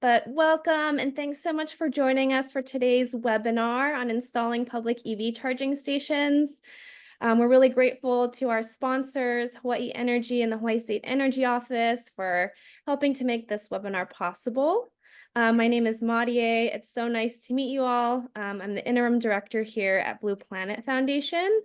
But welcome and thanks so much for joining us for today's webinar on installing public EV charging stations. We're really grateful to our sponsors, Hawai'i Energy and the Hawaii State Energy Office, for helping to make this webinar possible. My name is Maudie. It's so nice to meet you all. I'm the interim director here at Blue Planet Foundation.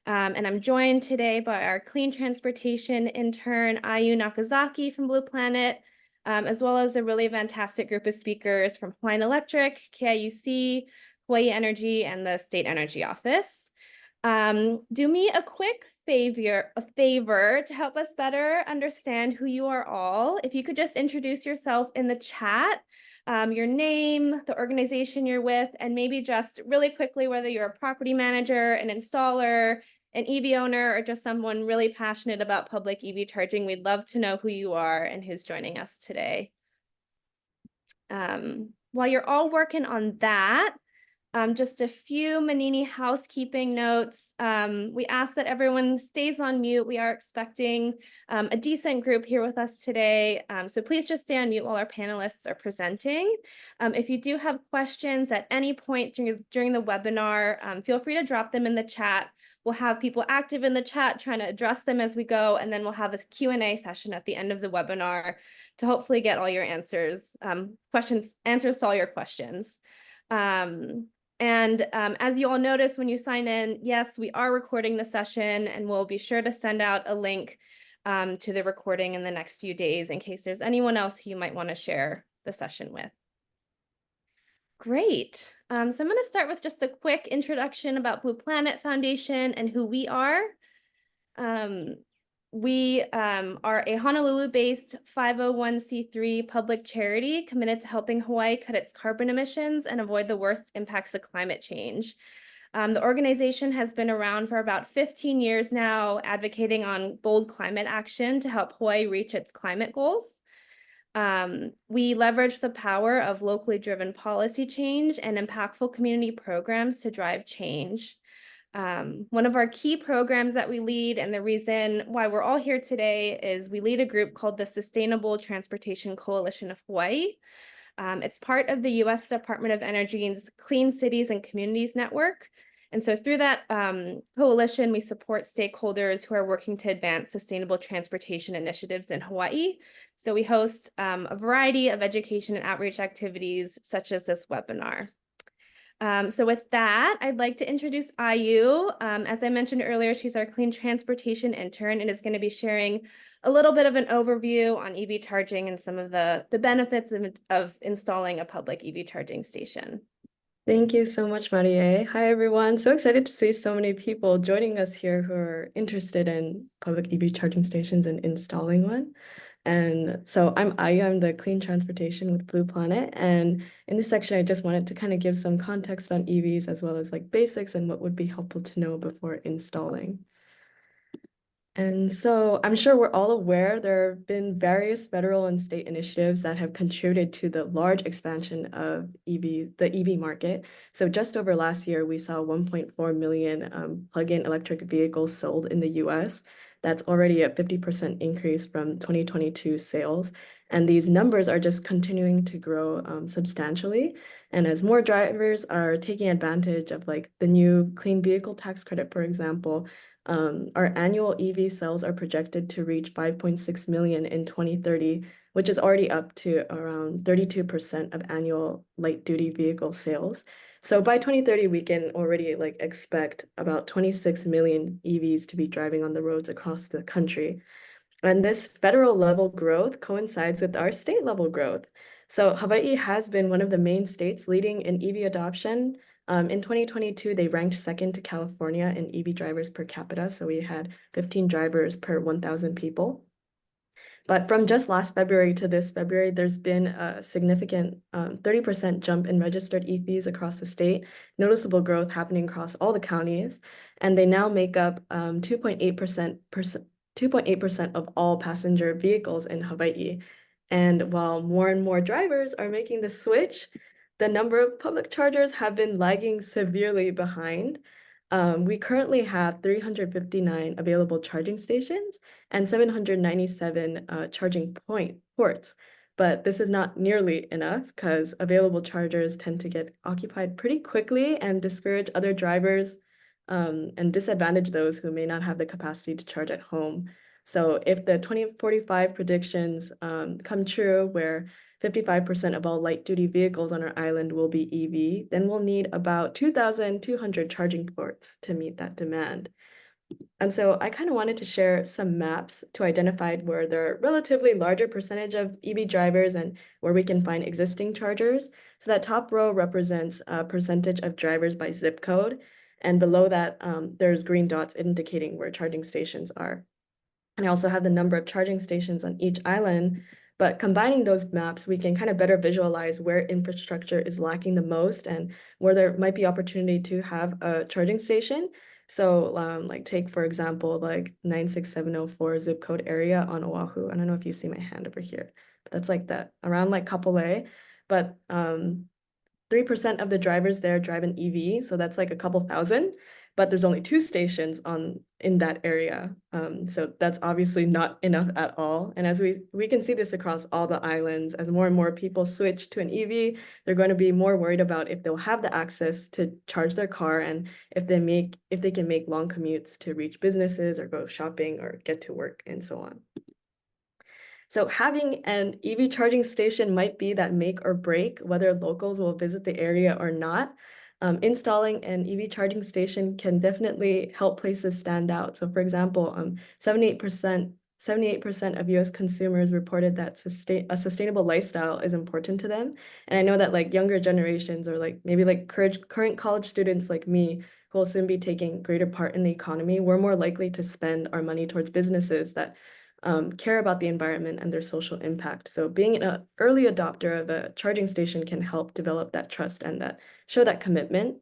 And I'm joined today by our clean transportation intern, Ayu Nakazaki from Blue Planet, as well as a really fantastic group of speakers from Hawaiian Electric, KIUC, Hawaii Energy, and the State Energy Office. Do me a quick favor to help us better understand who you are all. If you could just introduce yourself in the chat, your name, the organization you're with, and maybe just really quickly whether you're a property manager, an installer, an EV owner, or just someone really passionate about public EV charging. We'd love to know who you are and who's joining us today. While you're all working on that, just a few Manini housekeeping notes. We ask that everyone stays on mute. We are expecting a decent group here with us today. So please just stay on mute while our panelists are presenting. If you do have questions at any point during the webinar, feel free to drop them in the chat. We'll have people active in the chat trying to address them as we go, and then we'll have a Q&A session at the end of the webinar to hopefully get all your answers to all your questions. As you all notice when you sign in, yes, we are recording the session, and we'll be sure to send out a link to the recording in the next few days in case there's anyone else who you might want to share the session with. Great. So I'm going to start with just a quick introduction about Blue Planet Foundation and who we are. We are a Honolulu-based 501c3 public charity committed to helping Hawaii cut its carbon emissions and avoid the worst impacts of climate change. The organization has been around for about 15 years now, advocating on bold climate action to help Hawaii reach its climate goals. We leverage the power of locally driven policy change and impactful community programs to drive change. One of our key programs that we lead, and the reason why we're all here today, is we lead a group called the Sustainable Transportation Coalition of Hawaii. It's part of the U.S. Department of Energy's Clean Cities and Communities Network. And so through that coalition, we support stakeholders who are working to advance sustainable transportation initiatives in Hawaii. So we host a variety of education and outreach activities, such as this webinar. So with that, I'd like to introduce Ayu. As I mentioned earlier, she's our clean transportation intern and is going to be sharing a little bit of an overview on EV charging and some of the benefits of installing a public EV charging station. Thank you so much, Marie. Hi, everyone. So excited to see so many people joining us here who are interested in public EV charging stations and installing one. And so I'm Ayu, I'm the Clean Transportation with Blue Planet. And in this section, I just wanted to kind of give some context on EVs as well as like basics and what would be helpful to know before installing. And so I'm sure we're all aware there have been various federal and state initiatives that have contributed to the large expansion of the EV market. So just over last year, we saw 1.4 million plug-in electric vehicles sold in the US. That's already a 50% increase from 2022 sales. And these numbers are just continuing to grow substantially. And as more drivers are taking advantage of like the new clean vehicle tax credit, for example, our annual EV sales are projected to reach 5.6 million in 2030, which is already up to around 32% of annual light-duty vehicle sales. So by 2030, we can already like expect about 26 million EVs to be driving on the roads across the country. And this federal level growth coincides with our state level growth. So Hawaii has been one of the main states leading in EV adoption. In 2022, they ranked second to California in EV drivers per capita. So we had 15 drivers per 1,000 people. But from just last February to this February, there's been a significant 30% jump in registered EVs across the state, noticeable growth happening across all the counties. And they now make up 2.8% of all passenger vehicles in Hawaii. And while more and more drivers are making the switch, the number of public chargers have been lagging severely behind. We currently have 359 available charging stations and 797 charging ports. but this is not nearly enough because available chargers tend to get occupied pretty quickly and discourage other drivers and disadvantage those who may not have the capacity to charge at home. So if the 2045 predictions come true, where 55% of all light-duty vehicles on our island will be EV, then we'll need about 2,200 charging ports to meet that demand. And so I kind of wanted to share some maps to identify where there are relatively larger percentage of EV drivers and where we can find existing chargers. So that top row represents a percentage of drivers by zip code. And below that, there's green dots indicating where charging stations are. And I also have the number of charging stations on each island. But combining those maps, we can kind of better visualize where infrastructure is lacking the most and where there might be opportunity to have a charging station. So like take, for example, like 96704 zip code area on Oahu. I don't know if you see my hand over here, but that's like that around like Kapolei. But 3% of the drivers there drive an EV, so that's like a couple thousand, but there's only 2 stations in that area. So that's obviously not enough at all. And as we can see this across all the islands, as more and more people switch to an EV, they're going to be more worried about if they'll have the access to charge their car and if they can make long commutes to reach businesses or go shopping or get to work and so on. So having an EV charging station might be that make or break whether locals will visit the area or not. Installing an EV charging station can definitely help places stand out. So for example, 78% of US consumers reported that a sustainable lifestyle is important to them. And I know that like younger generations or like maybe like current college students like me who will soon be taking greater part in the economy, we're more likely to spend our money towards businesses that care about the environment and their social impact. So being an early adopter of a charging station can help develop that trust and that show that commitment.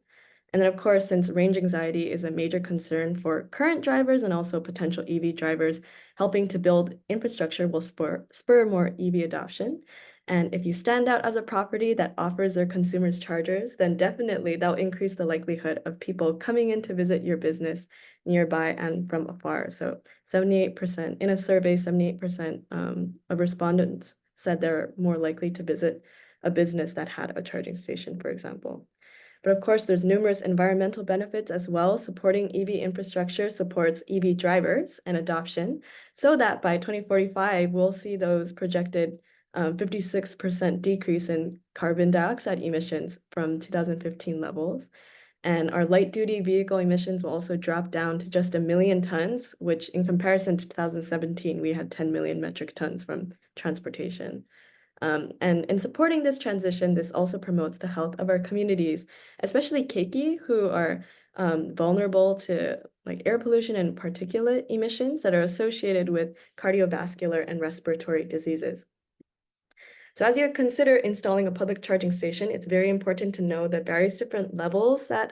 And then of course, since range anxiety is a major concern for current drivers and also potential EV drivers, helping to build infrastructure will spur more EV adoption. And if you stand out as a property that offers their consumers chargers, then definitely that'll increase the likelihood of people coming in to visit your business nearby and from afar. So 78%, in a survey, 78% of respondents said they're more likely to visit a business that had a charging station, for example. But of course, there's numerous environmental benefits as well. Supporting EV infrastructure supports EV drivers and adoption, so that by 2045, we'll see those projected 56% decrease in carbon dioxide emissions from 2015 levels. And our light duty vehicle emissions will also drop down to just 1 million tons, which in comparison to 2017, we had 10 million metric tons from transportation. And in supporting this transition, this also promotes the health of our communities, especially keiki, who are vulnerable to like air pollution and particulate emissions that are associated with cardiovascular and respiratory diseases. So as you consider installing a public charging station, it's very important to know the various different levels that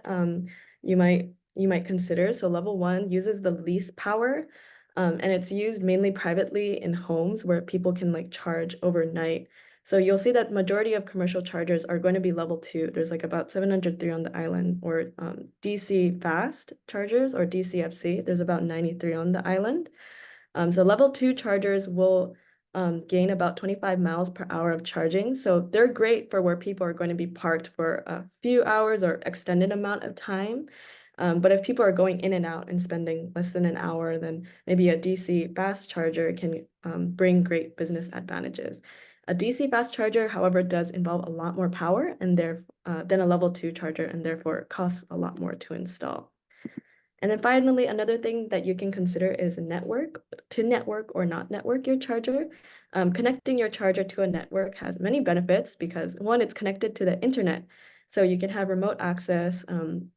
you might consider. So level 1 uses the least power, and it's used mainly privately in homes where people can like charge overnight. So you'll see that majority of commercial chargers are going to be level 2. There's like about 703 on the island, or DC fast chargers or DCFC. There's about 93 on the island. So level 2 chargers will gain about 25 miles per hour of charging. So they're great for where people are going to be parked for a few hours or extended amount of time. But if people are going in and out and spending less than an hour, then maybe a DC fast charger can bring great business advantages. A DC fast charger, however, does involve a lot more power and than a level 2 charger, and therefore costs a lot more to install. And then finally, another thing that you can consider is network or not network your charger. Connecting your charger to a network has many benefits because one, it's connected to the internet. So you can have remote access.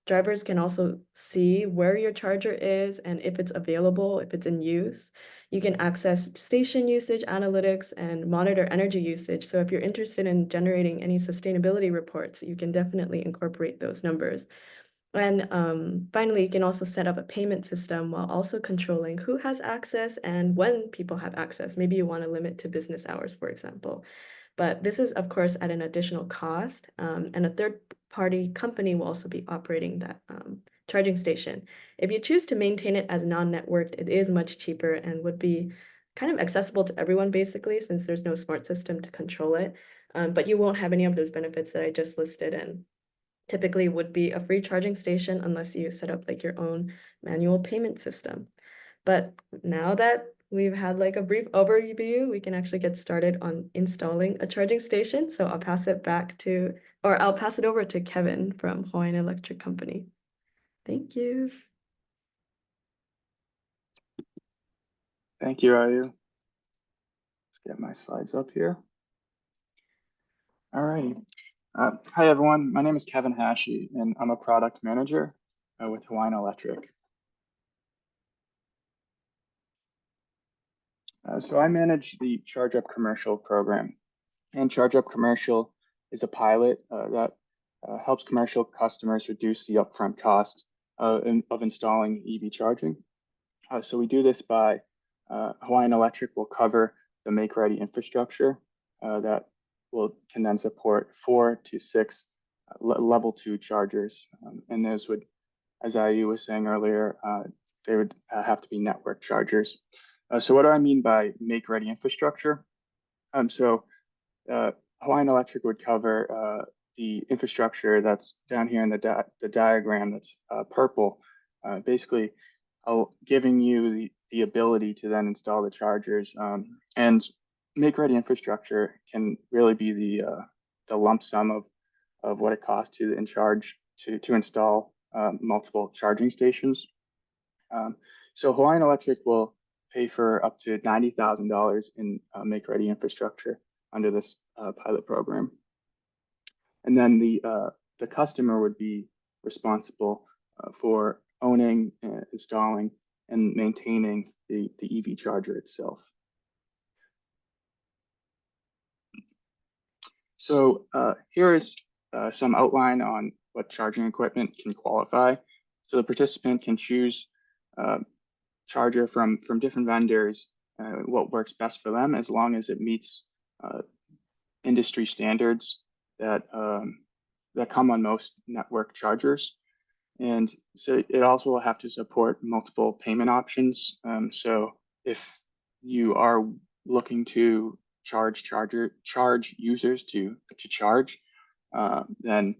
Drivers can also see where your charger is and if it's available, if it's in use. You can access station usage analytics and monitor energy usage. So if you're interested in generating any sustainability reports, you can definitely incorporate those numbers. And finally, you can also set up a payment system while also controlling who has access and when people have access. Maybe you want to limit to business hours, for example. But this is, of course, at an additional cost. And a third-party company will also be operating that charging station. If you choose to maintain it as non-networked, it is much cheaper and would be kind of accessible to everyone basically, since there's no smart system to control it. But you won't have any of those benefits that I just listed, and typically would be a free charging station unless you set up like your own manual payment system. But now that we've had like a brief overview, we can actually get started on installing a charging station. So I'll pass it over to Kevin from Hawaiian Electric Company. Thank you. Thank you, Ayu. Let's get my slides up here. All righty. Hi, everyone. My name is Kevin Hashi, and I'm a product manager with Hawaiian Electric. So I manage the Charge Up Commercial program. And Charge Up Commercial is a pilot that helps commercial customers reduce the upfront cost of installing EV charging. So we do this by Hawaiian Electric will cover the make-ready infrastructure that can then support 4 to 6 level 2 chargers. And those would, as Ayu was saying earlier, they would have to be network chargers. So what do I mean by make-ready infrastructure? Hawaiian Electric would cover the infrastructure that's down here in the diagram that's purple, basically giving you the ability to then install the chargers. And make-ready infrastructure can really be the lump sum of what it costs to install multiple charging stations. So Hawaiian Electric will pay for up to $90,000 in make-ready infrastructure under this pilot program. And then the customer would be responsible for owning, installing, and maintaining the EV charger itself. So here is some outline on what charging equipment can qualify. So the participant can choose charger from different vendors, what works best for them, as long as it meets industry standards that come on most network chargers. And so it also will have to support multiple payment options. So if you are looking to charge users to charge, then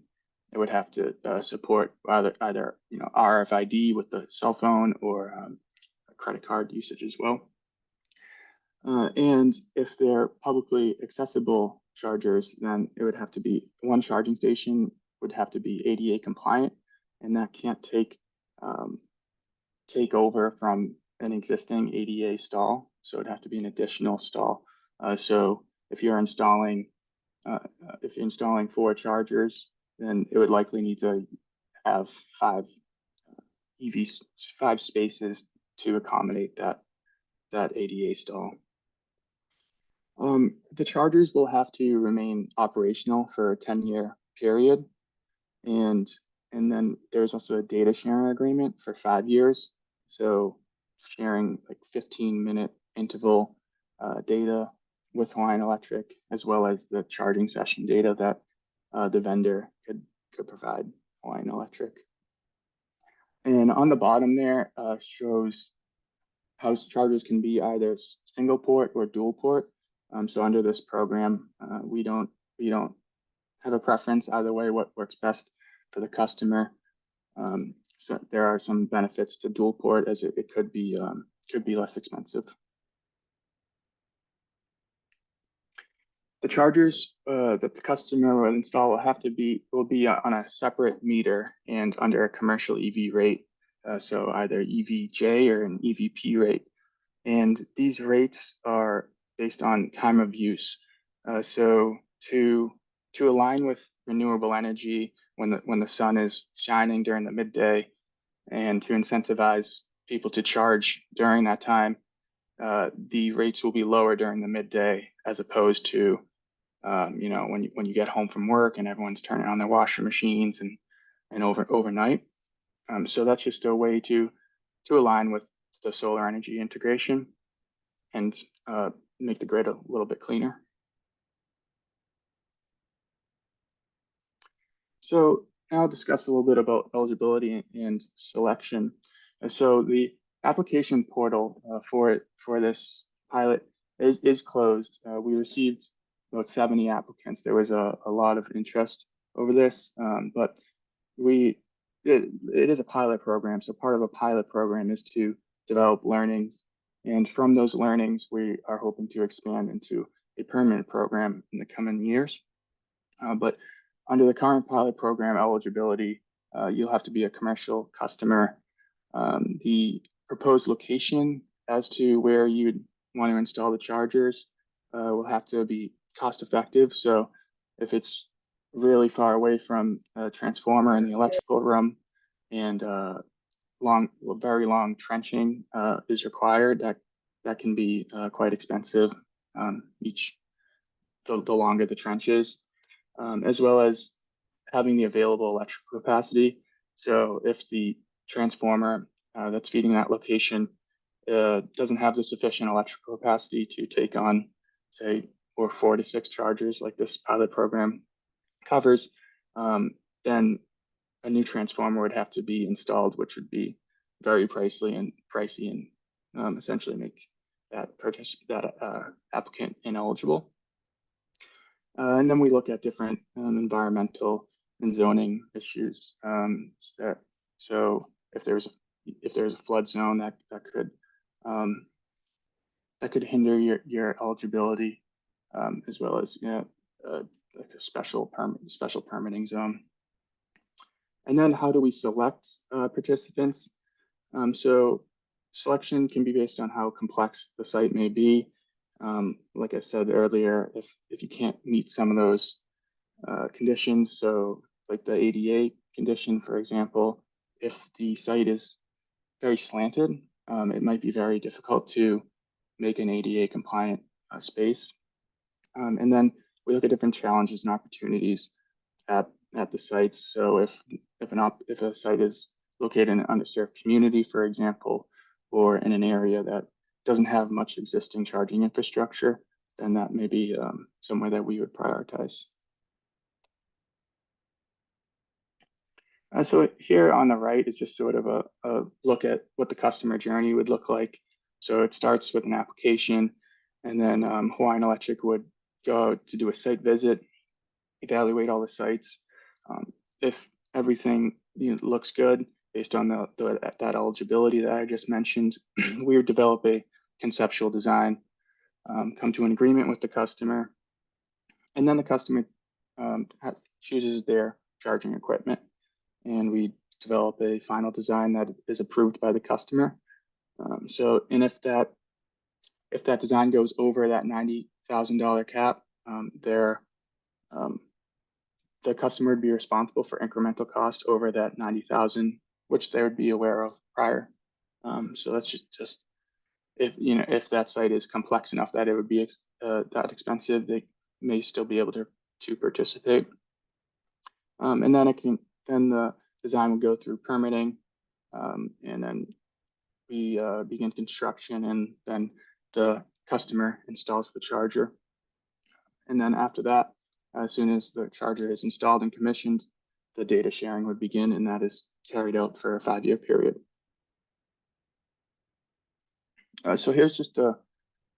it would have to support either RFID with the cell phone or credit card usage as well. And if they're publicly accessible chargers, then it would have to be one charging station would have to be ADA compliant, and that can't take over from an existing ADA stall. So it'd have to be an additional stall. So if you're installing 4 chargers, then it would likely need to have 5 spaces to accommodate that ADA stall. The chargers will have to remain operational for a 10-year period, and then there's also a data sharing agreement for 5 years. So sharing like 15-minute interval data with Hawaiian Electric, as well as the charging session data that the vendor could provide Hawaiian Electric. And on the bottom there shows how chargers can be either single port or dual port. So under this program, we don't have a preference either way, what works best for the customer. So there are some benefits to dual port, as it could be less expensive. The chargers that the customer will install will be on a separate meter and under a commercial EV rate. So either EVJ or an EVP rate. And these rates are based on time of use. So to align with renewable energy when the sun is shining during the midday, and to incentivize people to charge during that time, the rates will be lower during the midday, as opposed to when you get home from work and everyone's turning on their washer machines and overnight. So that's just a way to align with the solar energy integration and make the grid a little bit cleaner. So now I'll discuss a little bit about eligibility and selection. And so the application portal for this pilot is closed. We received about 70 applicants. There was a lot of interest over this, but it is a pilot program. So part of a pilot program is to develop learnings. And from those learnings, we are hoping to expand into a permanent program in the coming years. But under the current pilot program eligibility, you'll have to be a commercial customer. The proposed location as to where you'd want to install the chargers will have to be cost effective. So if it's really far away from a transformer in the electrical room and very long trenching is required, that can be quite expensive. The longer the trench is, as well as having the available electrical capacity. So if the transformer that's feeding that location doesn't have the sufficient electrical capacity to take on, say, 4 to 6 chargers like this pilot program covers, then a new transformer would have to be installed, which would be very pricey and essentially make that applicant ineligible. And then we look at different environmental and zoning issues. So if there's a flood zone that could hinder your eligibility, as well as like a special permitting zone. And then how do we select participants? So selection can be based on how complex the site may be. Like I said earlier, if you can't meet some of those conditions, so like the ADA condition, for example, if the site is very slanted, it might be very difficult to make an ADA compliant space. And then we look at different challenges and opportunities at the sites. So if a site is located in an underserved community, for example, or in an area that doesn't have much existing charging infrastructure, then that may be somewhere that we would prioritize. So here on the right is just sort of a look at what the customer journey would look like. So it starts with an application, and then Hawaiian Electric would go to do a site visit, evaluate all the sites. If everything looks good based on that eligibility that I just mentioned, we would develop a conceptual design, come to an agreement with the customer, and then the customer chooses their charging equipment, and we develop a final design that is approved by the customer. And if that design goes over that $90,000 cap, the customer would be responsible for incremental cost over that 90,000, which they would be aware of prior. So that's just if that site is complex enough that it would be that expensive, they may still be able to participate. And then the design would go through permitting, and then we begin construction, and then the customer installs the charger. And then after that, as soon as the charger is installed and commissioned, the data sharing would begin, and that is carried out for a 5-year period. So here's just a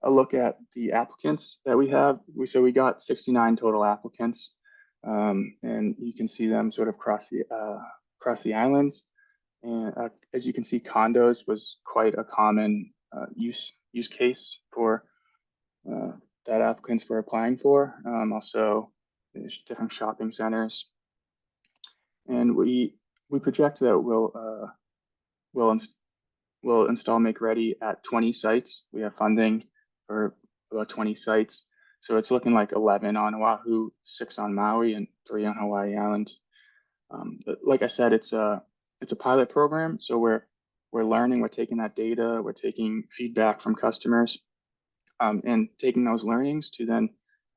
look at the applicants that we have. So we got 69 total applicants, and you can see them sort of across the islands. And as you can see, condos was quite a common use case for that applicants were applying for. Also, there's different shopping centers, and we project that we'll install make ready at 20 sites. We have funding for about 20 sites, so it's looking like 11 on Oahu, 6 on Maui, and 3 on Hawaii Island. But like I said, it's a pilot program, so we're learning, we're taking that data, we're taking feedback from customers, and taking those learnings to then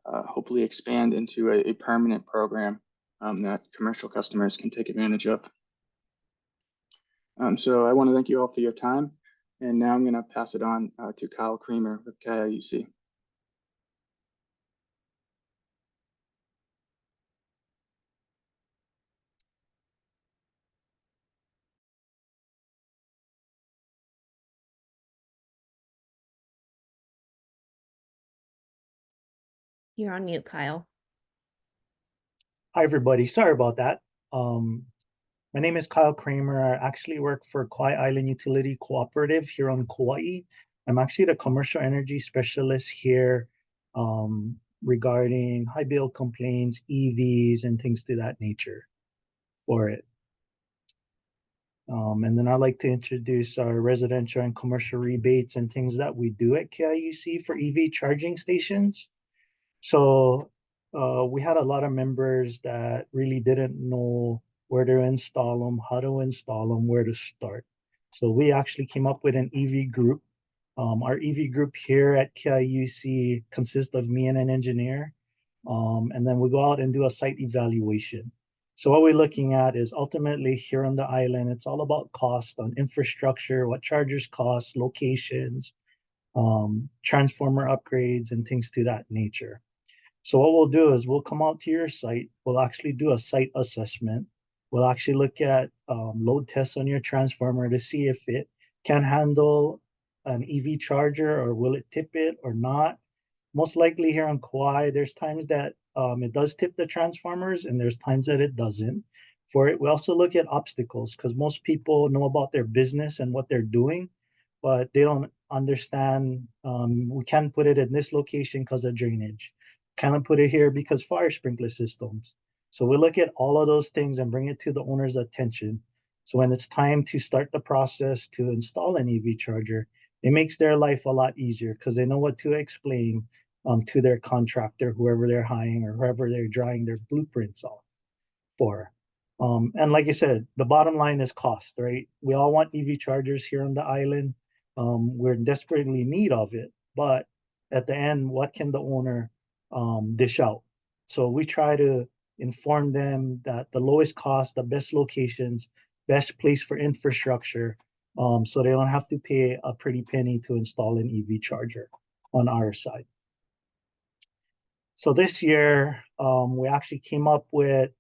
hopefully expand into a permanent program that commercial customers can take advantage of. So I want to thank you all for your time, and now I'm going to pass it on to Kyle Creamer with KIUC. You're on mute, Kyle. Hi, everybody. Sorry about that. My name is Kyle Kramer. I actually work for Kauai Island Utility Cooperative here on Kauai. I'm actually the commercial energy specialist here regarding high bill complaints, EVs, and things to that nature for it. And then I'd like to introduce our residential and commercial rebates and things that we do at KIUC for EV charging stations. So we had a lot of members that really didn't know where to install them, how to install them, where to start. So we actually came up with an EV group. Our EV group here at KIUC consists of me and an engineer. And then we go out and do a site evaluation. So what we're looking at is ultimately here on the island, it's all about cost on infrastructure, what chargers cost, locations, transformer upgrades, and things to that nature. So what we'll do is we'll come out to your site. We'll actually do a site assessment. We'll actually look at load tests on your transformer to see if it can handle an EV charger or will it tip it or not. Most likely here on Kauai, there's times that it does tip the transformers and there's times that it doesn't. For it, we also look at obstacles because most people know about their business and what they're doing, but they don't understand we can't put it in this location because of drainage. Can't put it here because fire sprinkler systems. So we look at all of those things and bring it to the owner's attention. So when it's time to start the process to install an EV charger, it makes their life a lot easier because they know what to explain to their contractor, whoever they're hiring or whoever they're drawing their blueprints off for. And like I said, the bottom line is cost, right? We all want EV chargers here on the island. We're desperately in need of it, but at the end, what can the owner dish out? So we try to inform them that the lowest cost, the best locations, best place for infrastructure, so they don't have to pay a pretty penny to install an EV charger on our side. So this year, we actually came up with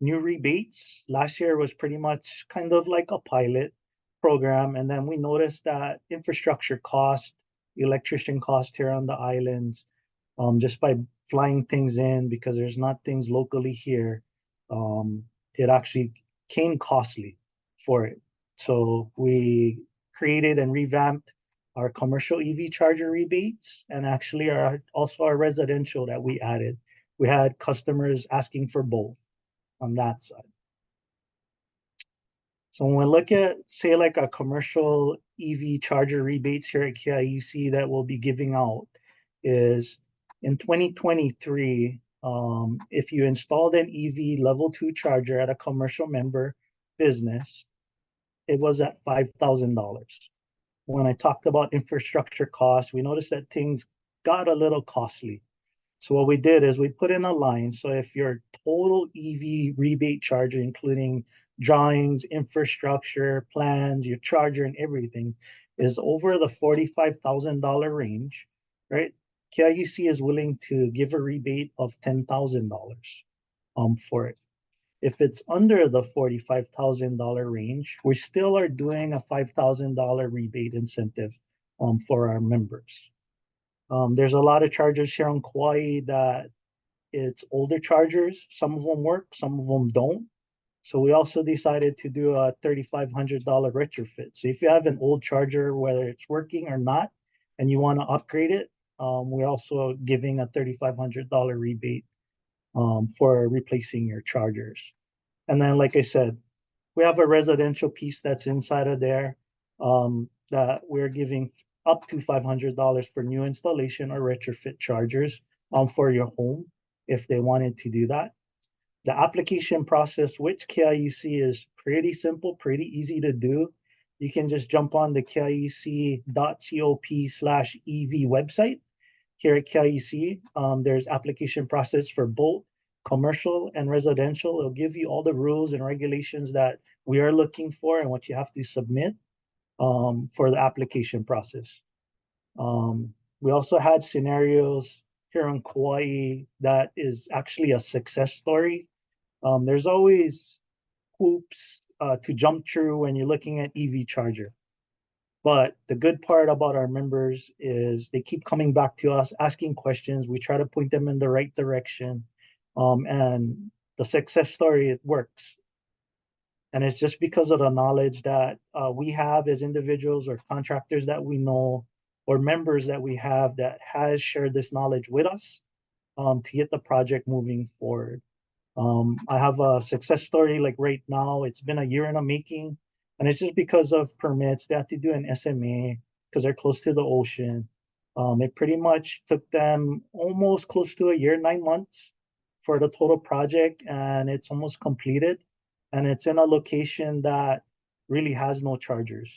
new rebates. Last year was pretty much kind of like a pilot program. And then we noticed that infrastructure cost, electrician cost here on the islands, just by flying things in because there's not things locally here, it actually came costly for it. So we created and revamped our commercial EV charger rebates and actually also our residential that we added. We had customers asking for both on that side. So when we look at, say, like a commercial EV charger rebates here at KIUC that we'll be giving out is in 2023, if you installed an EV level 2 charger at a commercial member business, it was at $5,000. When I talked about infrastructure costs, we noticed that things got a little costly. So what we did is we put in a line. So if your total EV rebate charger, including drawings, infrastructure, plans, your charger and everything is over the $45,000 range, right? KIUC is willing to give a rebate of $10,000 for it. If it's under the $45,000 range, we still are doing a $5,000 rebate incentive for our members. There's a lot of chargers here on Kauai that it's older chargers. Some of them work, some of them don't. So we also decided to do a $3,500 retrofit. So if you have an old charger, whether it's working or not, and you want to upgrade it, we're also giving a $3,500 rebate for replacing your chargers. And then, like I said, we have a residential piece that's inside of there that we're giving up to $500 for new installation or retrofit chargers for your home if they wanted to do that. The application process, which KIUC is pretty simple, pretty easy to do. You can just jump on the kiuc.cop/EV website. Here at KIUC, there's application process for both commercial and residential. It'll give you all the rules and regulations that we are looking for and what you have to submit for the application process. We also had scenarios here on Kauai that is actually a success story. There's always hoops to jump through when you're looking at EV charger. But the good part about our members is they keep coming back to us, asking questions. We try to point them in the right direction. And the success story, it works. And it's just because of the knowledge that we have as individuals or contractors that we know or members that we have that has shared this knowledge with us to get the project moving forward. I have a success story like right now. It's been a year in the making, and it's just because of permits. They have to do an SMA because they're close to the ocean. It pretty much took them almost close to a year, 9 months for the total project, and it's almost completed. And it's in a location that really has no chargers.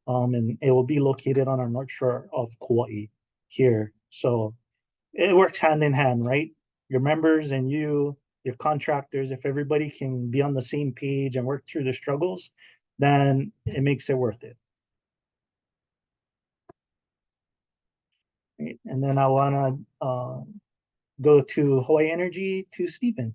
And it will be located on our north shore of Kauai here. So it works hand in hand, right? Your members and you, your contractors, if everybody can be on the same page and work through the struggles, then it makes it worth it. Right. And then I want to go to Hawaii Energy to Stephen.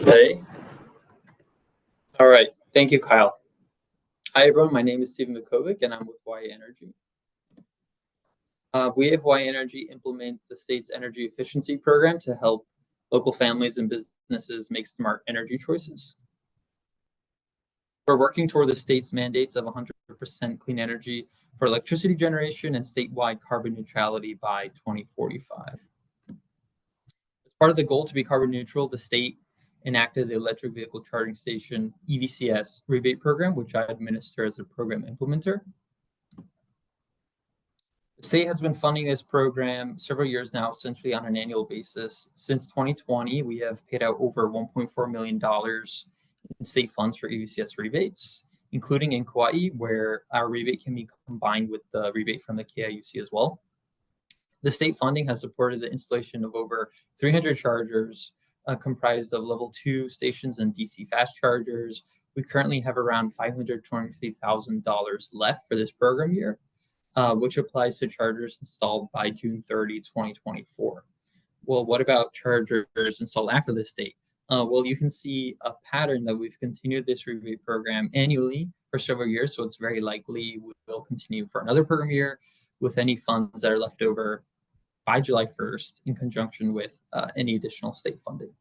Hey. All right. Thank you, Kyle. Hi, everyone. My name is Stephen Vukovic, and I'm with Hawaiian Energy. We at Hawaiian Energy implement the state's energy efficiency program to help local families and businesses make smart energy choices. We're working toward the state's mandates of 100% clean energy for electricity generation and statewide carbon neutrality by 2045. As part of the goal to be carbon neutral, the state enacted the Electric Vehicle Charging Station EVCS rebate program, which I administer as a program implementer. The state has been funding this program several years now, essentially on an annual basis. Since 2020, we have paid out over $1.4 million in state funds for EVCS rebates, including in Kauai, where our rebate can be combined with the rebate from the KIUC as well. The state funding has supported the installation of over 300 chargers, comprised of level 2 stations and DC fast chargers. We currently have around $523,000 left for this program year, which applies to chargers installed by June 30, 2024. Well, what about chargers installed after this date? Well, you can see a pattern that we've continued this rebate program annually for several years, so it's very likely we will continue for another program year with any funds that are left over by July 1st in conjunction with any additional state funding.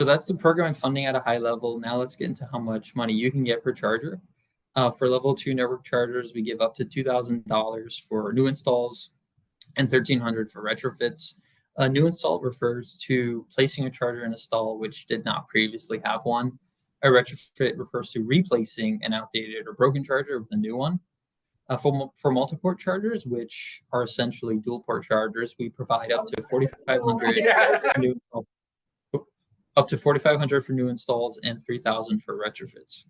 So that's the program and funding at a high level. Now let's get into how much money you can get per charger. For level 2 network chargers, we give up to $2,000 for new installs and $1,300 for retrofits. A new install refers to placing a charger in a stall which did not previously have one. A retrofit refers to replacing an outdated or broken charger with a new one. For multi-port chargers, which are essentially dual-port chargers, we provide up to $4,500 for new installs and $3,000 for retrofits.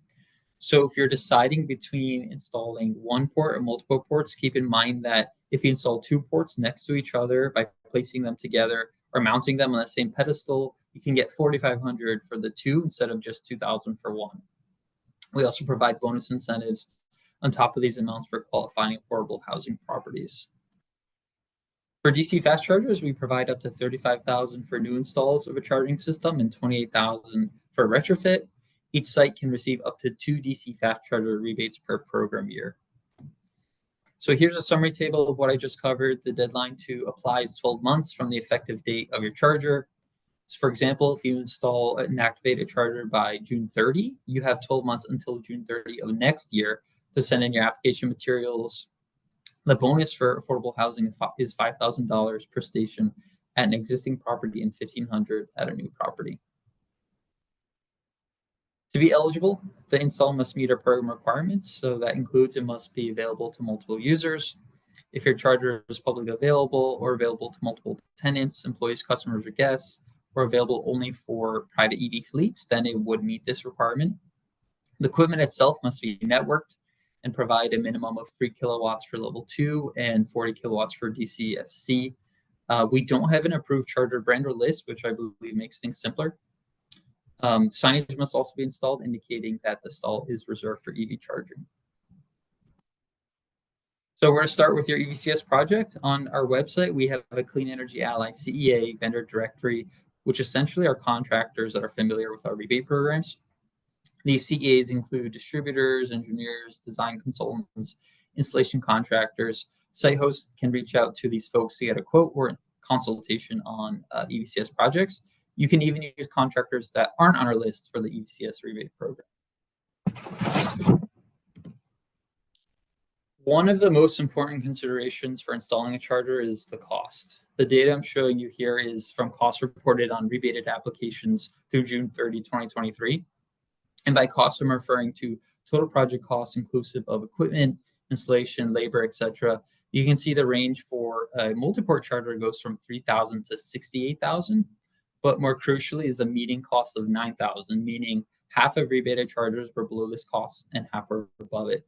So if you're deciding between installing one port or multiple ports, keep in mind that if you install 2 ports next to each other by placing them together or mounting them on the same pedestal, you can get $4,500 for the 2 instead of just $2,000 for 1. We also provide bonus incentives on top of these amounts for qualifying affordable housing properties. For DC fast chargers, we provide up to $35,000 for new installs of a charging system and $28,000 for a retrofit. Each site can receive up to 2 DC fast charger rebates per program year. So here's a summary table of what I just covered. The deadline to apply is 12 months from the effective date of your charger. So for example, if you install and activate a charger by June 30, you have 12 months until June 30 of next year to send in your application materials. The bonus for affordable housing is $5,000 per station at an existing property and $1,500 at a new property. To be eligible, the install must meet our program requirements. So that includes it must be available to multiple users. If your charger is publicly available or available to multiple tenants, employees, customers, or guests, or available only for private EV fleets, then it would meet this requirement. The equipment itself must be networked and provide a minimum of 3 kilowatts for level 2 and 40 kilowatts for DCFC. We don't have an approved charger brand or list, which I believe makes things simpler. Signage must also be installed indicating that the stall is reserved for EV charging. So we're going to start with your EVCS project. On our website, we have a Clean Energy Ally CEA vendor directory, which essentially are contractors that are familiar with our rebate programs. These CEAs include distributors, engineers, design consultants, installation contractors. Site hosts can reach out to these folks to get a quote or consultation on EVCS projects. You can even use contractors that aren't on our list for the EVCS rebate program. One of the most important considerations for installing a charger is the cost. The data I'm showing you here is from costs reported on rebated applications through June 30, 2023. And by cost, I'm referring to total project costs inclusive of equipment, installation, labor, etc. You can see the range for a multi-port charger goes from $3,000 to $68,000, but more crucially is the median cost of $9,000, meaning half of rebated chargers were below this cost and half were above it.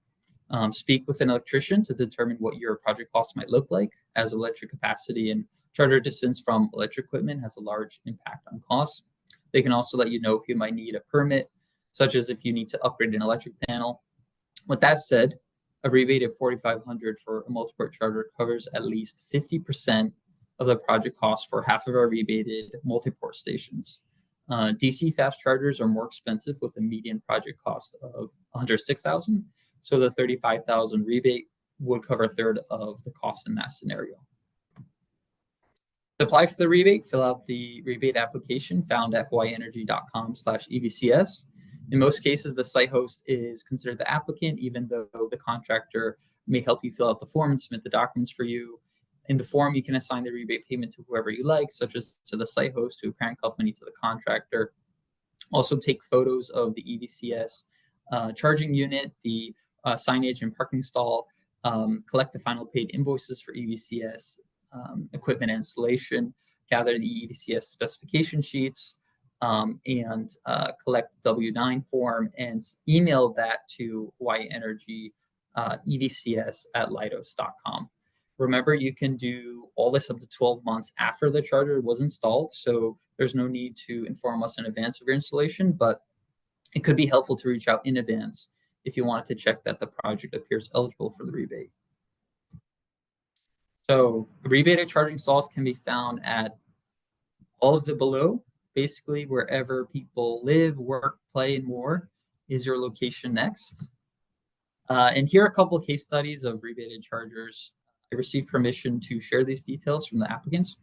Speak with an electrician to determine what your project cost might look like, as electric capacity and charger distance from electric equipment has a large impact on costs. They can also let you know if you might need a permit, such as if you need to upgrade an electric panel. With that said, a rebate of $4,500 for a multi-port charger covers at least 50% of the project cost for half of our rebated multi-port stations. DC fast chargers are more expensive with a median project cost of $106,000. So the $35,000 rebate would cover a third of the cost in that scenario. To apply for the rebate, fill out the rebate application found at hawaiienergy.com/EVCS. In most cases, the site host is considered the applicant, even though the contractor may help you fill out the form and submit the documents for you. In the form, you can assign the rebate payment to whoever you like, such as to the site host, to a parent company, to the contractor. Also take photos of the EVCS charging unit, the signage and parking stall, collect the final paid invoices for EVCS equipment installation, gather the EVCS specification sheets, and collect the W-9 form and email that to Hawaii Energy evcs@leidos.com. Remember, you can do all this up to 12 months after the charger was installed, so there's no need to inform us in advance of your installation, but it could be helpful to reach out in advance if you wanted to check that the project appears eligible for the rebate. So rebated charging stalls can be found at all of the below. Basically, wherever people live, work, play, and more is your location next. And here are a couple of case studies of rebated chargers. I received permission to share these details from the applicants.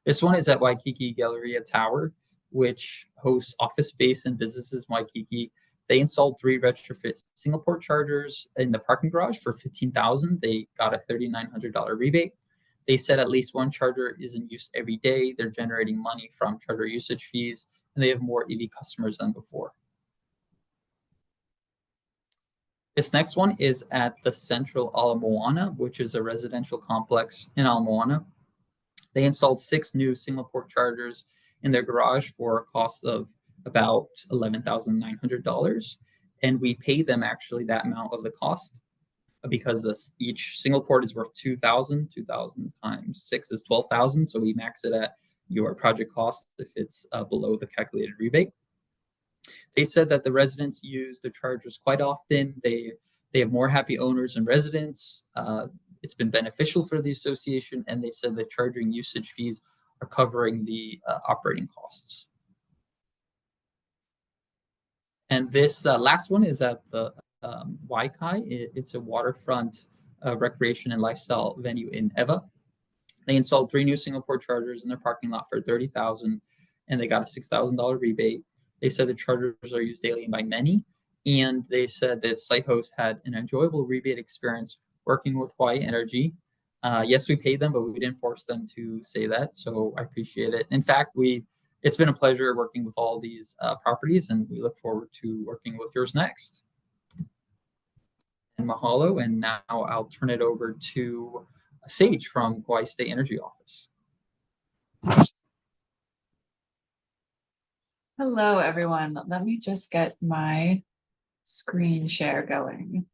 This one is at Waikiki Galleria Tower, which hosts office space and businesses in Waikiki. They installed 3 retrofit single port chargers in the parking garage for $15,000. They got a $3,900 rebate. They said at least one charger is in use every day. They're generating money from charger usage fees, and they have more EV customers than before. This next one is at the Central Ala Moana, which is a residential complex in Ala Moana. They installed 6 new single port chargers in their garage for a cost of about $11,900. And we paid them actually that amount of the cost because each single port is worth $2,000. 2,000 times 6 is $12,000. So we max it at your project cost if it's below the calculated rebate. They said that the residents use the chargers quite often. They have more happy owners and residents. It's been beneficial for the association, and they said that charging usage fees are covering the operating costs. And this last one is at the Waikai. It's a waterfront recreation and lifestyle venue in Ewa. They installed 3 new single port chargers in their parking lot for $30,000, and they got a $6,000 rebate. They said the chargers are used daily by many, and they said that site hosts had an enjoyable rebate experience working with Hawaii Energy. Yes, we paid them, but we didn't force them to say that, so I appreciate it. In fact, it's been a pleasure working with all these properties, and we look forward to working with yours next. And mahalo, and now I'll turn it over to Sage from Hawaii State Energy Office. Hello, everyone. Let me just get my screen share going.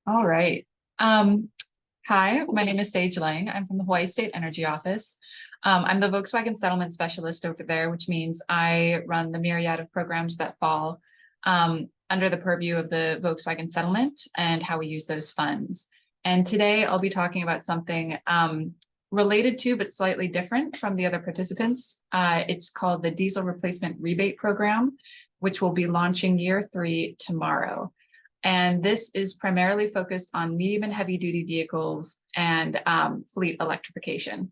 All right. Hi, my name is Sage Lang. I'm from the Hawaii State Energy Office. I'm the Volkswagen Settlement Specialist over there, which means I run the myriad of programs that fall under the purview of the Volkswagen settlement and how we use those funds. And today I'll be talking about something related to, but slightly different from the other participants. It's called the Diesel Replacement Rebate Program, which will be launching year 3 tomorrow. And this is primarily focused on medium and heavy duty vehicles and fleet electrification.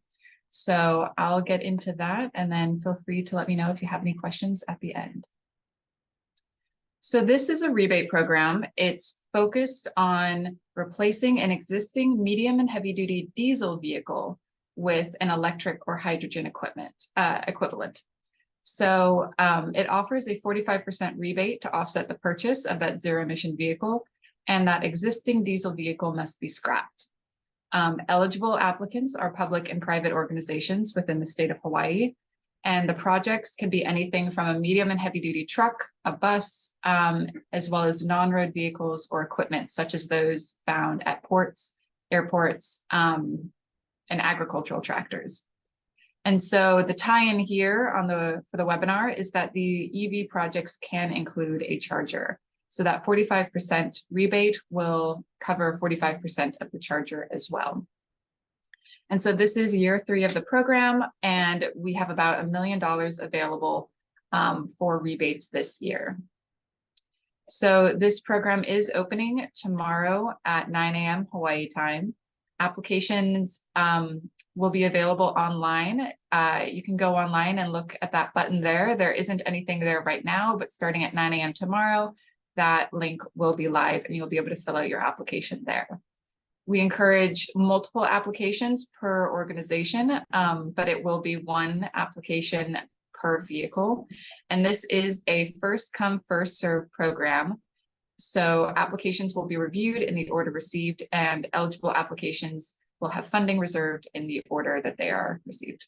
So I'll get into that, and then feel free to let me know if you have any questions at the end. So this is a rebate program. It's focused on replacing an existing medium and heavy duty diesel vehicle with an electric or hydrogen equivalent. So it offers a 45% rebate to offset the purchase of that zero emission vehicle, and that existing diesel vehicle must be scrapped. Eligible applicants are public and private organizations within the state of Hawaii, and the projects can be anything from a medium and heavy duty truck, a bus, as well as non-road vehicles or equipment such as those found at ports, airports, and agricultural tractors. And so the tie-in here for the webinar is that the EV projects can include a charger. So that 45% rebate will cover 45% of the charger as well. And so this is year 3 of the program, and we have about $1 million available for rebates this year. So this program is opening tomorrow at 9 a.m. Hawaii time. Applications will be available online. You can go online and look at that button there. There isn't anything there right now, but starting at 9 a.m. tomorrow, that link will be live and you'll be able to fill out your application there. We encourage multiple applications per organization, but it will be 1 application per vehicle. And this is a first come, first served program. So applications will be reviewed in the order received, and eligible applications will have funding reserved in the order that they are received.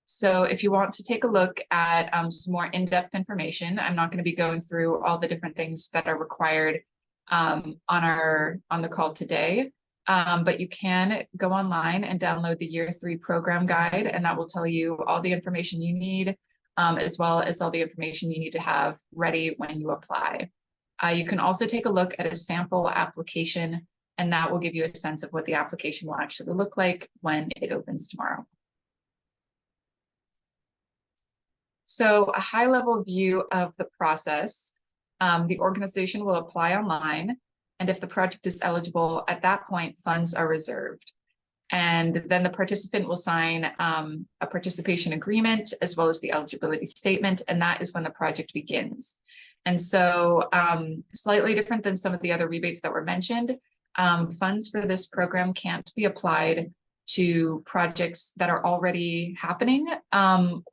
So if you want to take a look at some more in-depth information, I'm not going to be going through all the different things that are required on the call today, but you can go online and download the year 3 program guide, and that will tell you all the information you need, as well as all the information you need to have ready when you apply. You can also take a look at a sample application, and that will give you a sense of what the application will actually look like when it opens tomorrow. So a high-level view of the process. The organization will apply online, and if the project is eligible, at that point, funds are reserved. And then the participant will sign a participation agreement as well as the eligibility statement, and that is when the project begins. And so slightly different than some of the other rebates that were mentioned, funds for this program can't be applied to projects that are already happening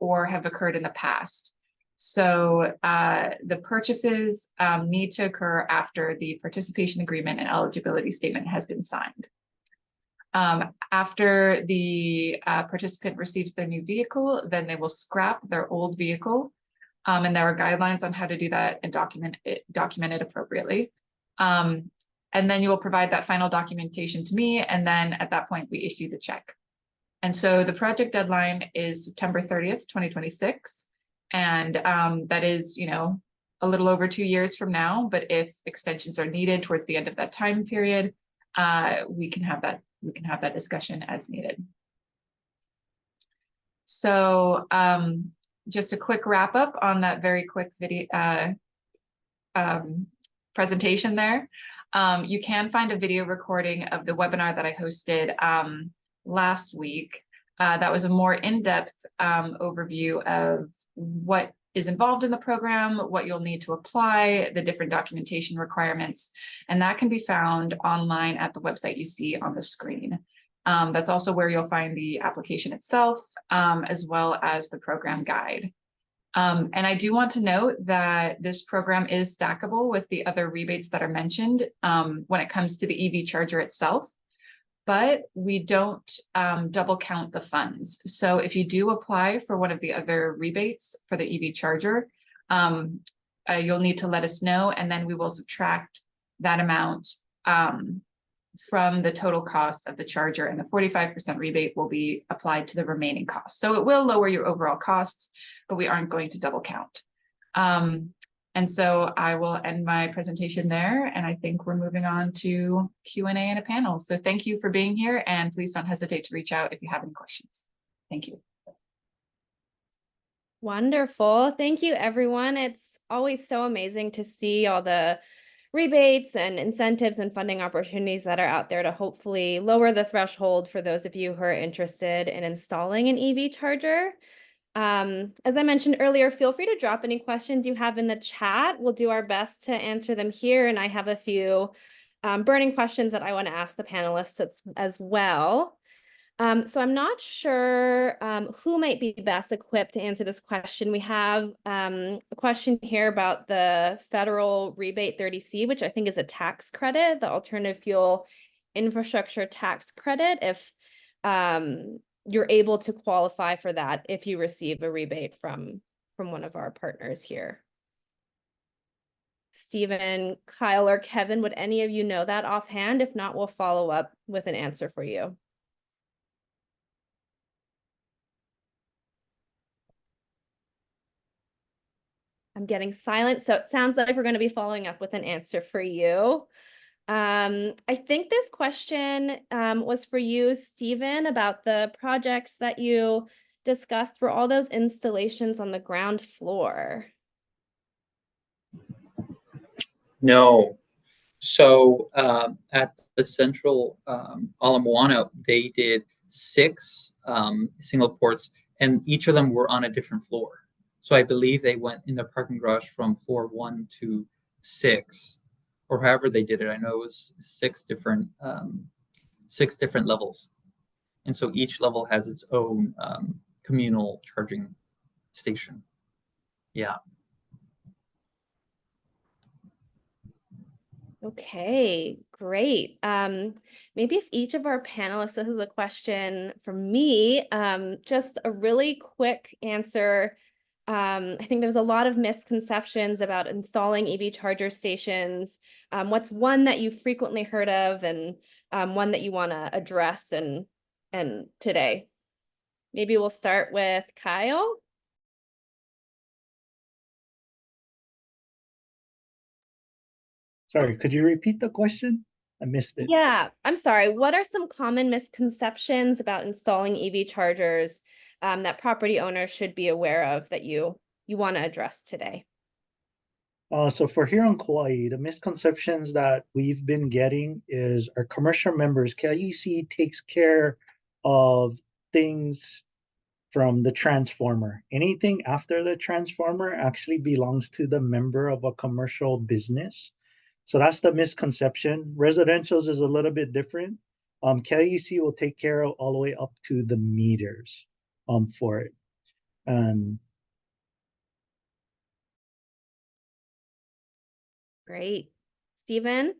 or have occurred in the past. So the purchases need to occur after the participation agreement and eligibility statement has been signed. After the participant receives their new vehicle, then they will scrap their old vehicle. And there are guidelines on how to do that and document it appropriately. And then you will provide that final documentation to me, and then at that point we issue the check. And so the project deadline is September 30th, 2026. And that is, you know, a little over 2 years from now, but if extensions are needed towards the end of that time period, we can have that discussion as needed. So just a quick wrap up on that very quick video presentation there. You can find a video recording of the webinar that I hosted last week. That was a more in-depth overview of what is involved in the program, what you'll need to apply, the different documentation requirements, and that can be found online at the website you see on the screen. That's also where you'll find the application itself, as well as the program guide. And I do want to note that this program is stackable with the other rebates that are mentioned when it comes to the EV charger itself, but we don't double count the funds. So if you do apply for one of the other rebates for the EV charger, you'll need to let us know, and then we will subtract that amount from the total cost of the charger, and the 45% rebate will be applied to the remaining costs. So it will lower your overall costs, but we aren't going to double count. And And so I will end my presentation there, and I think we're moving on to Q&A and a panel. So thank you for being here, and please don't hesitate to reach out if you have any questions. Thank you. Wonderful. Thank you, everyone. It's always so amazing to see all the rebates and incentives and funding opportunities that are out there to hopefully lower the threshold for those of you who are interested in installing an EV charger. As I mentioned earlier, feel free to drop any questions you have in the chat. We'll do our best to answer them here. And I have a few burning questions that I want to ask the panelists as well. So I'm not sure who might be best equipped to answer this question. We have a question here about the federal rebate 30C, which I think is a tax credit, the alternative fuel infrastructure tax credit, if you're able to qualify for that if you receive a rebate from one of our partners here. Stephen, Kyle, or Kevin, would any of you know that offhand? If not, we'll follow up with an answer for you. I'm getting silent, so it sounds like we're going to be following up with an answer for you. I think this question was for you, Stephen, about the projects that you discussed. Were all those installations on the ground floor? No. So at the central Ala Moana, they did 6 single ports, and each of them were on a different floor. So I believe they went in the parking garage from floor 1 to 6, or however they did it. I know it was 6 different levels, and so each level has its own communal charging station. Yeah. Okay, great. Maybe if each of our panelists, this is a question for me, just a really quick answer. I think there's a lot of misconceptions about installing EV charger stations. What's one that you've frequently heard of, and one that you want to address and today? Maybe we'll start with Kyle. Sorry, could you repeat the question? I missed it. Yeah, I'm sorry. What are some common misconceptions about installing EV chargers that property owners should be aware of that you want to address today? So for here on Kauai, the misconceptions that we've been getting is our commercial members, KIUC takes care of things from the transformer. Anything after the transformer actually belongs to the member of a commercial business. So that's the misconception. Residential's is a little bit different. KIUC will take care of all the way up to the meters for it. Great. Stephen?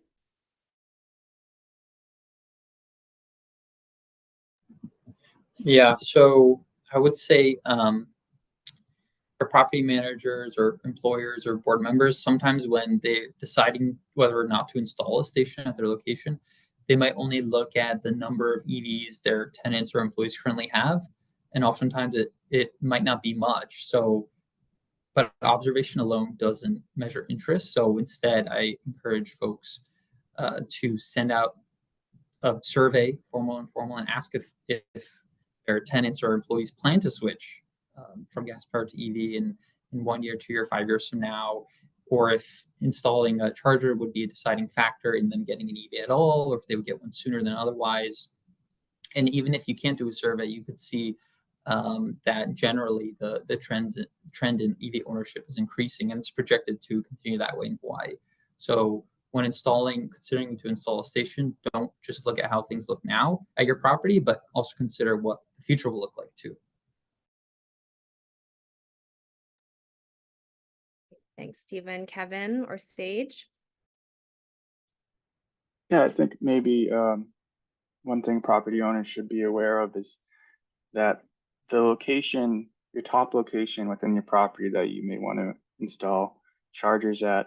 Yeah, so I would say for property managers or employers or board members, sometimes when they're deciding whether or not to install a station at their location, they might only look at the number of EVs their tenants or employees currently have, and oftentimes it might not be much. So, but observation alone doesn't measure interest. So instead, I encourage folks to send out a survey, formal and informal, and ask if their tenants or employees plan to switch from gas powered to EV in 1 year, 2 year, 5 years from now, or if installing a charger would be a deciding factor in them getting an EV at all, or if they would get one sooner than otherwise. And even if you can't do a survey, you could see that generally the trend in EV ownership is increasing, and it's projected to continue that way in Hawaii. So when considering to install a station, don't just look at how things look now at your property, but also consider what the future will look like too. Thanks, Stephen. Kevin or Sage? Yeah, I think maybe one thing property owners should be aware of is that the location, your top location within your property that you may want to install chargers at,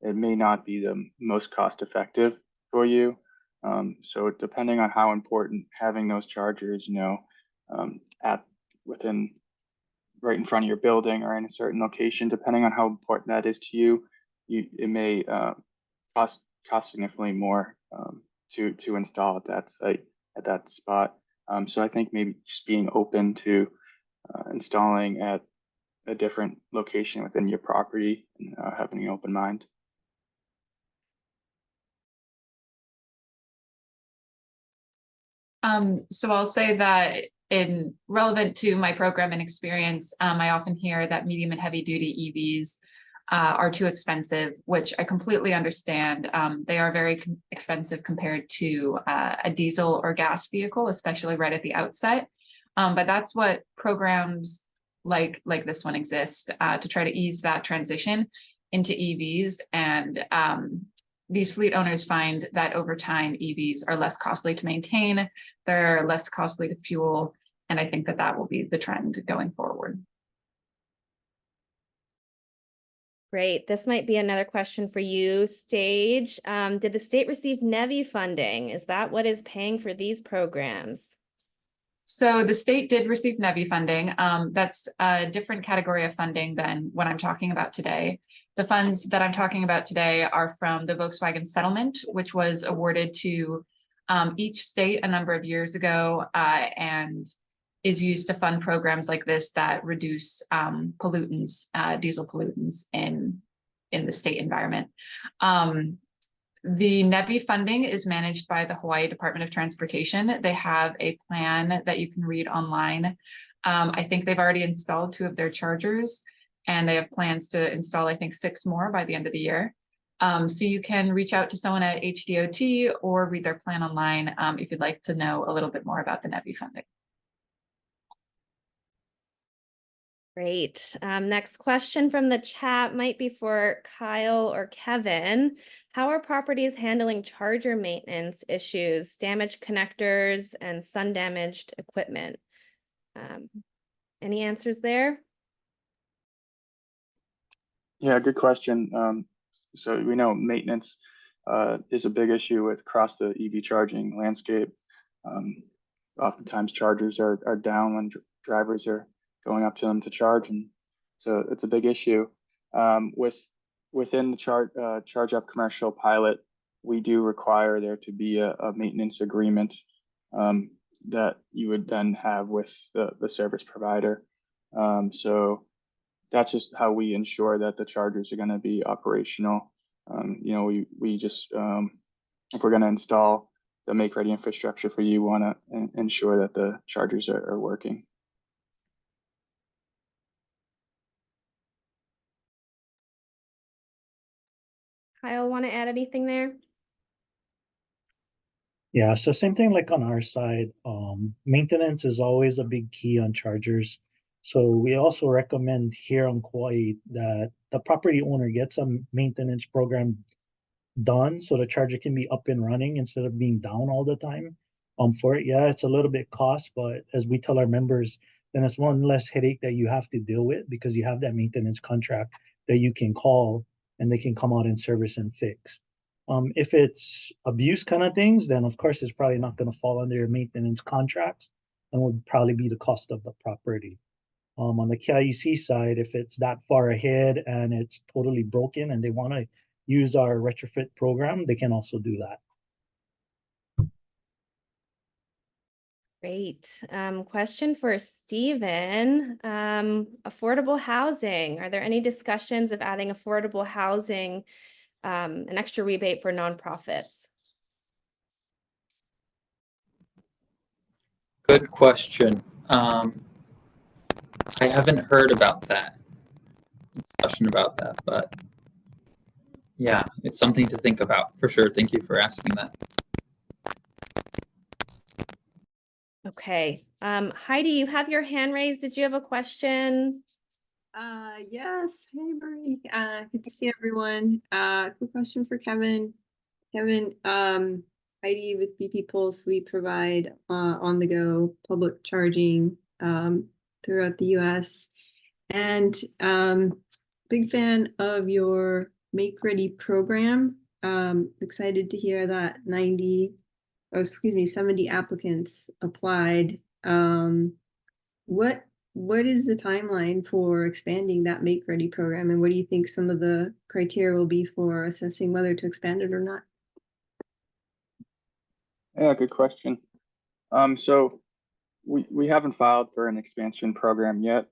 it may not be the most cost effective for you. So depending on how important having those chargers, at within right in front of your building or in a certain location, depending on how important that is to you, it may cost significantly more to install at that site, at that spot. So I think maybe just being open to installing at a different location within your property and having an open mind. So I'll say that in relevant to my program and experience, I often hear that medium and heavy duty EVs are too expensive, which I completely understand. They are very expensive compared to a diesel or gas vehicle, especially right at the outset. But that's what programs like this one exist to try to ease that transition into EVs. And these fleet owners find that over time, EVs are less costly to maintain, they're less costly to fuel, and I think that that will be the trend going forward. Great. This might be another question for you, Stage. Did the state receive NEVI funding? Is that what is paying for these programs? So the state did receive NEVI funding. That's a different category of funding than what I'm talking about today. The funds that I'm talking about today are from the Volkswagen settlement, which was awarded to each state a number of years ago and is used to fund programs like this that reduce pollutants, diesel pollutants in the state environment. The NEVI funding is managed by the Hawaii Department of Transportation. They have a plan that you can read online. I think they've already installed 2 of their chargers, and they have plans to install, I think, 6 more by the end of the year. So you can reach out to someone at HDOT or read their plan online if you'd like to know a little bit more about the NEVI funding. Great. Next question from the chat might be for Kyle or Kevin. How are properties handling charger maintenance issues, damaged connectors, and sun-damaged equipment? Any answers there? Yeah, good question. So we know maintenance is a big issue across the EV charging landscape. Oftentimes chargers are down when drivers are going up to them to charge, and so it's a big issue. Within the charge up commercial pilot, we do require there to be a maintenance agreement that you would then have with the service provider. So that's just how we ensure that the chargers are going to be operational. We just if we're going to install the make-ready infrastructure for you, want to ensure that the chargers are working. Kyle, want to add anything there? Yeah, so same thing like on our side. Maintenance is always a big key on chargers. So we also recommend here on Kauai that the property owner gets a maintenance program done so the charger can be up and running instead of being down all the time. For it, yeah, it's a little bit cost, but as we tell our members, then it's one less headache that you have to deal with because you have that maintenance contract that you can call and they can come out and service and fix. If it's abuse kind of things, then of course it's probably not going to fall under your maintenance contracts and would probably be the cost of the property. On the KIUC side, if it's that far ahead and it's totally broken and they want to use our retrofit program, they can also do that. Great. Question for Stephen. Affordable housing. Are there any discussions of adding affordable housing, an extra rebate for nonprofits? Good question. I haven't heard about that discussion about that, but yeah, it's something to think about for sure. Thank you for asking that. Okay. Heidi, you have your hand raised. Did you have a question? Yes. Hey, Bernie. Good to see everyone. Quick question for Kevin. Kevin, Heidi with BP Pulse, we provide on-the-go public charging throughout the US. And big fan of your Make Ready program. Excited to hear that 70 applicants applied. What what is the timeline for expanding that Make Ready program? And what do you think some of the criteria will be for assessing whether to expand it or not? Yeah, good question. So we haven't filed for an expansion program yet,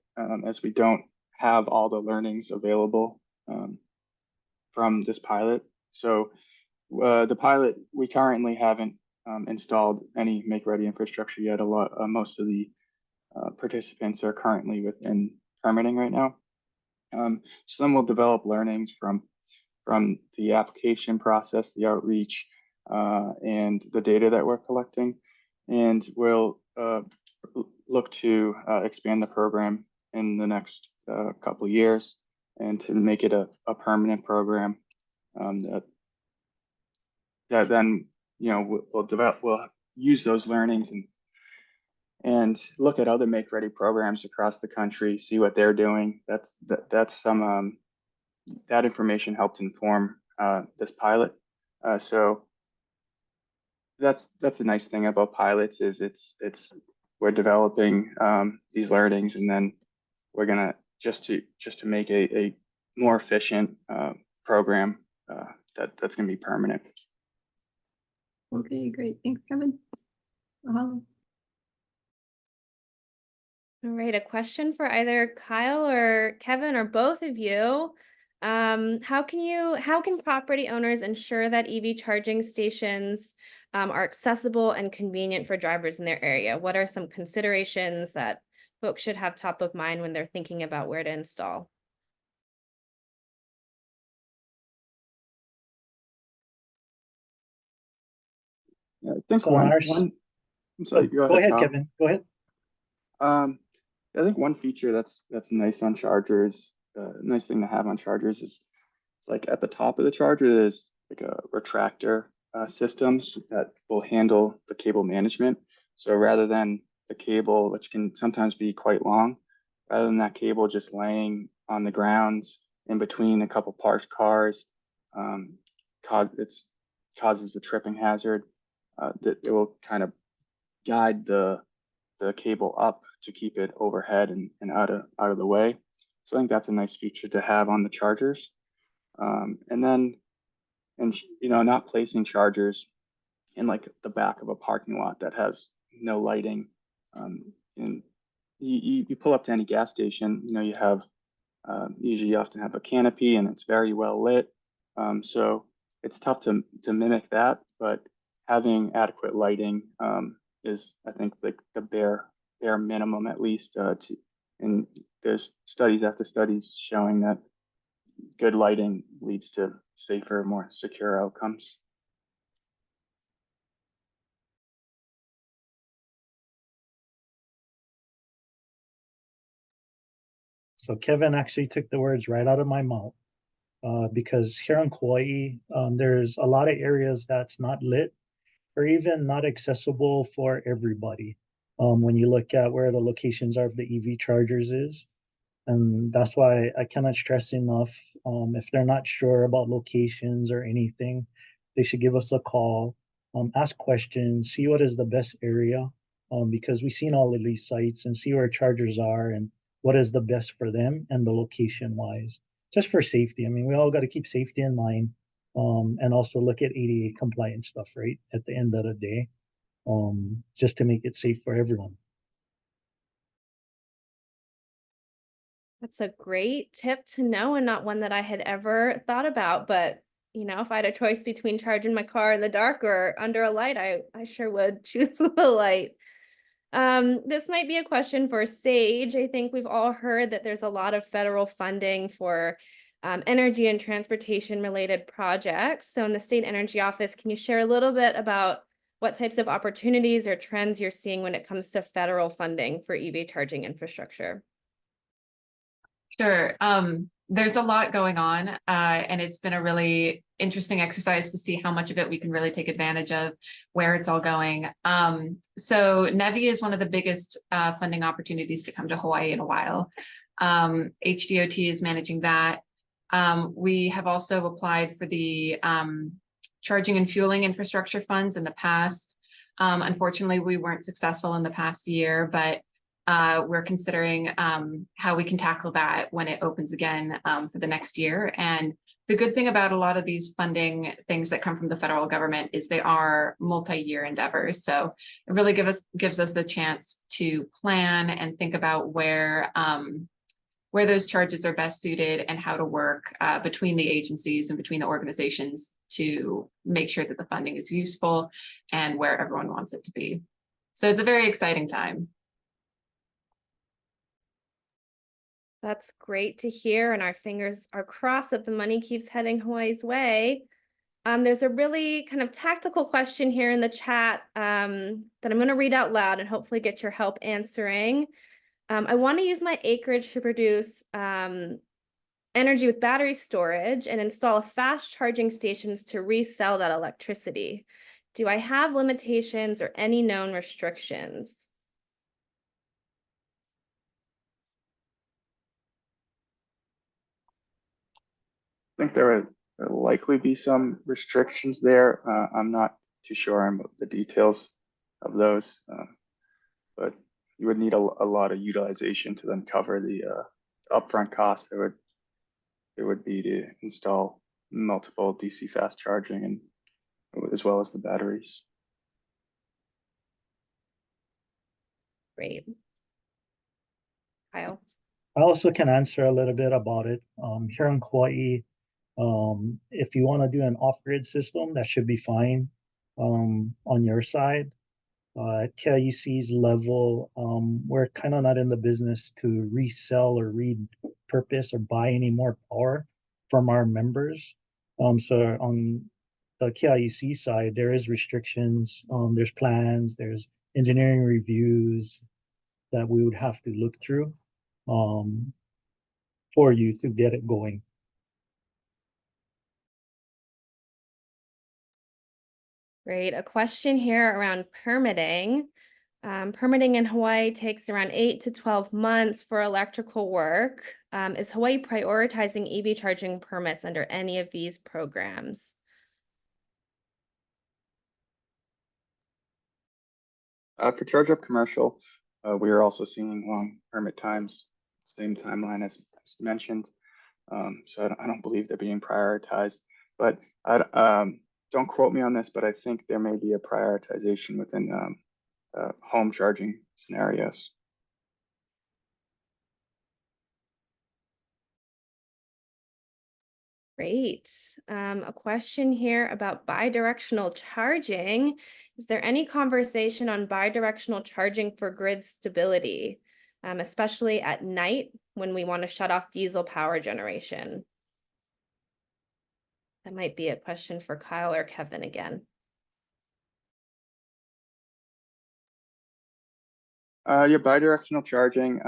as we don't have all the learnings available from this pilot. So the pilot, we currently haven't installed any Make Ready infrastructure yet. Most of the participants are currently within permitting right now. Some will develop learnings from the application process, the outreach, and the data that we're collecting, and we'll look to expand the program in the next couple of years and to make it a permanent program that then we'll use those learnings and look at other Make Ready programs across the country, see what they're doing. That's some that information helped inform this pilot. So that's a nice thing about pilots is we're developing these learnings, and then we're gonna just to make a more efficient program that's gonna be permanent. Okay, great. Thanks, Kevin. Mahalo. All right, a question for either Kyle or Kevin or both of you. How can property owners ensure that EV charging stations are accessible and convenient for drivers in their area? What are some considerations that folks should have top of mind when they're thinking about where to install? Yeah, I think So I'm sorry, go go ahead, ahead, Kyle. Kevin. Go ahead. I think one feature that's nice on chargers, nice thing to have on chargers is it's like at the top of the charger, there's like a retractor systems that will handle the cable management. So rather than the cable, which can sometimes be quite long, rather than that cable just laying on the ground in between a couple parked cars, causes a tripping hazard. That it will kind of guide the cable up to keep it overhead and out of the way. So I think that's a nice feature to have on the chargers. Not placing chargers in like the back of a parking lot that has no lighting. And you pull up to any gas station, you have usually you often have a canopy and it's very well lit. So it's tough to mimic that, but having adequate lighting is, I think, like the bare minimum at least. And there's studies after studies showing that good lighting leads to safer, more secure outcomes. So Kevin actually took the words right out of my mouth. Because here in Kauai, there's a lot of areas that's not lit or even not accessible for everybody. When you look at where the locations are of the EV chargers is, and that's why I cannot stress enough, if they're not sure about locations or anything, they should give us a call, ask questions, see what is the best area, because we've seen all of these sites and see where chargers are and what is the best for them and the location wise, just for safety. I mean, we all got to keep safety in mind, and also look at ADA compliant stuff, right? At the end of the day, just to make it safe for everyone. That's a great tip to know and not one that I had ever thought about. But, if I had a choice between charging my car in the dark or under a light, I sure would choose the light. This might be a question for Sage. I think we've all heard that there's a lot of federal funding for energy and transportation related projects. So in the State Energy Office, can you share a little bit about what types of opportunities or trends you're seeing when it comes to federal funding for EV charging infrastructure? Sure. There's a lot going on, and it's been a really interesting exercise to see how much of it we can really take advantage of, where it's all going. So NEVI is one of the biggest funding opportunities to come to Hawaii in a while. HDOT is managing that. We have also applied for the charging and fueling infrastructure funds in the past. Unfortunately, we weren't successful in the past year, but we're considering how we can tackle that when it opens again for the next year. And the good thing about a lot of these funding things that come from the federal government is they are multi-year endeavors. So it really gives us the chance to plan and think about where those charges are best suited and how to work between the agencies and between the organizations to make sure that the funding is useful and where everyone wants it to be. So it's a very exciting time. That's great to hear, and our fingers are crossed that the money keeps heading Hawaii's way. There's a really kind of tactical question here in the chat that I'm going to read out loud and hopefully get your help answering. I want to use my acreage to produce energy with battery storage and install fast charging stations to resell that electricity. Do I have limitations or any known restrictions? I think there would likely be some restrictions there. I'm not too sure on the details of those, but you would need a lot of utilization to then cover the upfront costs it would be to install multiple DC fast charging and as well as the batteries. Great. Kyle. I also can answer a little bit about it. Here in Kauai, if you want to do an off-grid system, that should be fine on your side. At KIUC's level, we're kind of not in the business to resell or repurpose or buy any more power from our members. So on the KIUC side, there is restrictions, there's plans, there's engineering reviews that we would have to look through for you to get it going. Great. A question here around permitting. Permitting in Hawaii takes around 8 to 12 months for electrical work. Is Hawaii prioritizing EV charging permits under any of these programs? For Charge Up Commercial, we are also seeing long permit times, same timeline as mentioned. So I don't believe they're being prioritized, but don't quote me on this, but I think there may be a prioritization within home charging scenarios. Great. A question here about bidirectional charging. Is there any conversation on bidirectional charging for grid stability, especially at night when we want to shut off diesel power generation? That might be a question for Kyle or Kevin again. Yeah, bidirectional charging.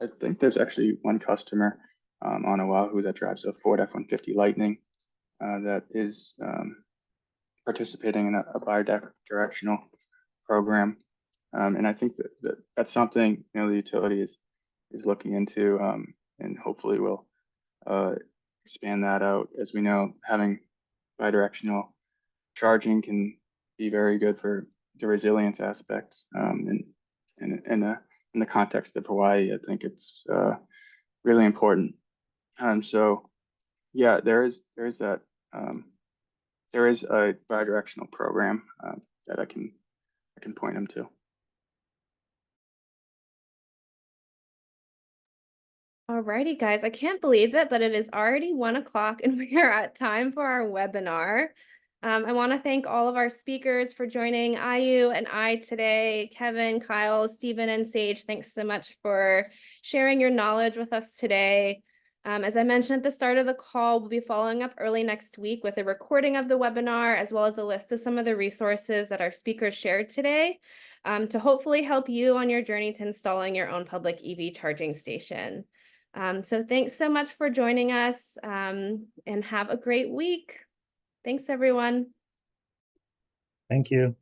I think there's actually one customer on Oahu that drives a Ford F-150 Lightning that is participating in a bidirectional program, and I think that's something the utility is looking into, and hopefully will expand that out. As we know, having bidirectional charging can be very good for the resilience aspects, and in the context of Hawaii, I think it's really important. So yeah, there is that there is a bidirectional program that I can point them to. Alrighty, guys, I can't believe it, but it is already 1 o'clock and we are at time for our webinar. I want to thank all of our speakers for joining IU and I today. Kevin, Kyle, Stephen, and Sage, thanks so much for sharing your knowledge with us today. As I mentioned at the start of the call, we'll be following up early next week with a recording of the webinar, as well as a list of some of the resources that our speakers shared today, to hopefully help you on your journey to installing your own public EV charging station. So thanks so much for joining us, and have a great week. Thanks, everyone. Thank you.